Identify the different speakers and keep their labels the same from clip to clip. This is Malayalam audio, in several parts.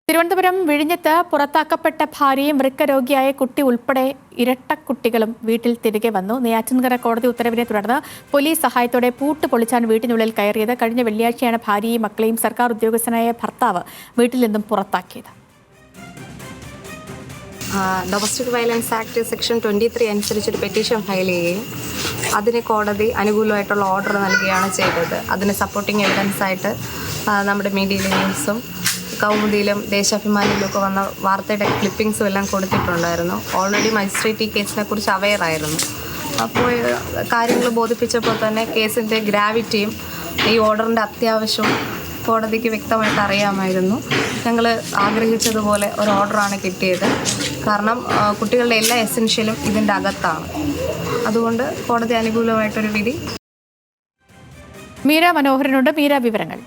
Speaker 1: തിരുവനന്തപുരം വിഴിഞ്ഞത്ത് പുറത്താക്കപ്പെട്ട ഭാര്യയും വൃക്കരോഗിയായ കുട്ടി ഉൾപ്പെടെ ഇരട്ടക്കുട്ടികളും വീട്ടിൽ തിരികെ വന്നു. നെയ്യാറ്റിൻകര കോടതി ഉത്തരവിനെ തുടർന്ന് പോലീസ് സഹായത്തോടെ പൂട്ട് പൊളിച്ചാണ് വീട്ടിനുള്ളിൽ കയറിയത്. കഴിഞ്ഞ വെള്ളിയാഴ്ചയാണ് ഭാര്യയെയും മക്കളെയും സർക്കാർ ഉദ്യോഗസ്ഥനായ ഭർത്താവ് വീട്ടിൽ നിന്നും പുറത്താക്കിയത്.
Speaker 2: ഡൊമസ്റ്റിക് വയലൻസ് ആക്ട് സെക്ഷൻ 23 അനുസരിച്ചൊരു പെറ്റീഷൻ ഫയൽ ചെയ്യുകയും അതിന് കോടതി അനുകൂലമായിട്ടുള്ള ഓർഡർ നൽകുകയാണ് ചെയ്തത്. അതിന് സപ്പോർട്ടിംഗ് എവിഡൻസ് ആയിട്ട് നമ്മുടെ മീഡിയയിലെ ന്യൂസും കൗമുദിയിലും ദേശാഭിമാനിയിലും ഒക്കെ വന്ന വാർത്തയുടെ ക്ലിപ്പിങ്സും എല്ലാം കൊടുത്തിട്ടുണ്ടായിരുന്നു. ഓൾറെഡി മജിസ്ട്രേറ്റ് ഈ കേസിനെ കുറിച്ച് അവെയറായിരുന്നു. അപ്പോൾ കാര്യങ്ങൾ ബോധിപ്പിച്ചപ്പോൾ തന്നെ കേസിൻ്റെ ഗ്രാവിറ്റിയും ഈ ഓർഡറിൻ്റെ അത്യാവശ്യവും കോടതിക്ക് വ്യക്തമായിട്ട് അറിയാമായിരുന്നു. ഞങ്ങൾ ആഗ്രഹിച്ചതുപോലെ ഒരു ഓർഡറാണ് കിട്ടിയത്. കാരണം കുട്ടികളുടെ എല്ലാ എസെൻഷ്യലും ഇതിൻ്റെ അകത്താണ്. അതുകൊണ്ട് കോടതി അനുകൂലമായിട്ടൊരു വിധി.
Speaker 1: മീര മനോഹരനുണ്ട്. മീര, വിവരങ്ങൾ.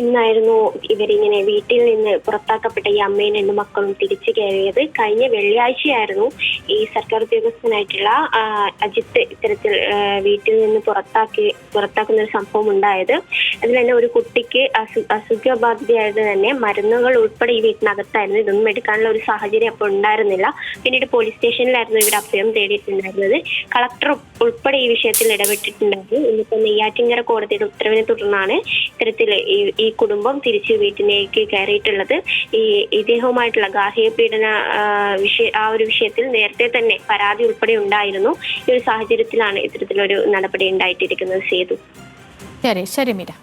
Speaker 3: ഇന്നായിരുന്നു ഇവരിങ്ങനെ വീട്ടിൽ നിന്ന് പുറത്താക്കപ്പെട്ട ഈ അമ്മയും രണ്ട് മക്കളും തിരിച്ചു കയറിയത്. കഴിഞ്ഞ വെള്ളിയാഴ്ചയായിരുന്നു ഈ സർക്കാർ ഉദ്യോഗസ്ഥനായിട്ടുള്ള അജിത്ത് ഇത്തരത്തിൽ വീട്ടിൽ നിന്ന് പുറത്താക്കുന്ന ഒരു സംഭവം ഉണ്ടായത്. അതിൽ തന്നെ ഒരു കുട്ടിക്ക് അസുഖബാധിതയായത് തന്നെ മരുന്നുകൾ ഉൾപ്പെടെ ഈ വീട്ടിനകത്തായിരുന്നു. ഇതൊന്നും എടുക്കാനുള്ള ഒരു സാഹചര്യം അപ്പോൾ ഉണ്ടായിരുന്നില്ല. പിന്നീട് പോലീസ് സ്റ്റേഷനിലായിരുന്നു ഇവർ അഭയം തേടിയിട്ടുണ്ടായിരുന്നത്. കളക്ടർ ഉൾപ്പെടെ ഈ വിഷയത്തിൽ ഇടപെട്ടിട്ടുണ്ടായിരുന്നു. ഇന്നിപ്പോൾ നെയ്യാറ്റിൻകര കോടതിയുടെ ഉത്തരവിനെ തുടർന്നാണ് ഇത്തരത്തിൽ ഈ കുടുംബം തിരിച്ച് വീട്ടിലേക്ക് കയറിയിട്ടുള്ളത്. ഇദ്ദേഹവുമായിട്ടുള്ള ഗാർഹിക പീഡന ആ ഒരു വിഷയത്തിൽ നേരത്തെ തന്നെ പരാതി ഉൾപ്പെടെ ഉണ്ടായിരുന്നു. ഈ ഒരു സാഹചര്യത്തിലാണ് ഇത്തരത്തിലൊരു നടപടി ഉണ്ടായിട്ടിരിക്കുന്നത്. സേതു.
Speaker 1: ശരി മീര.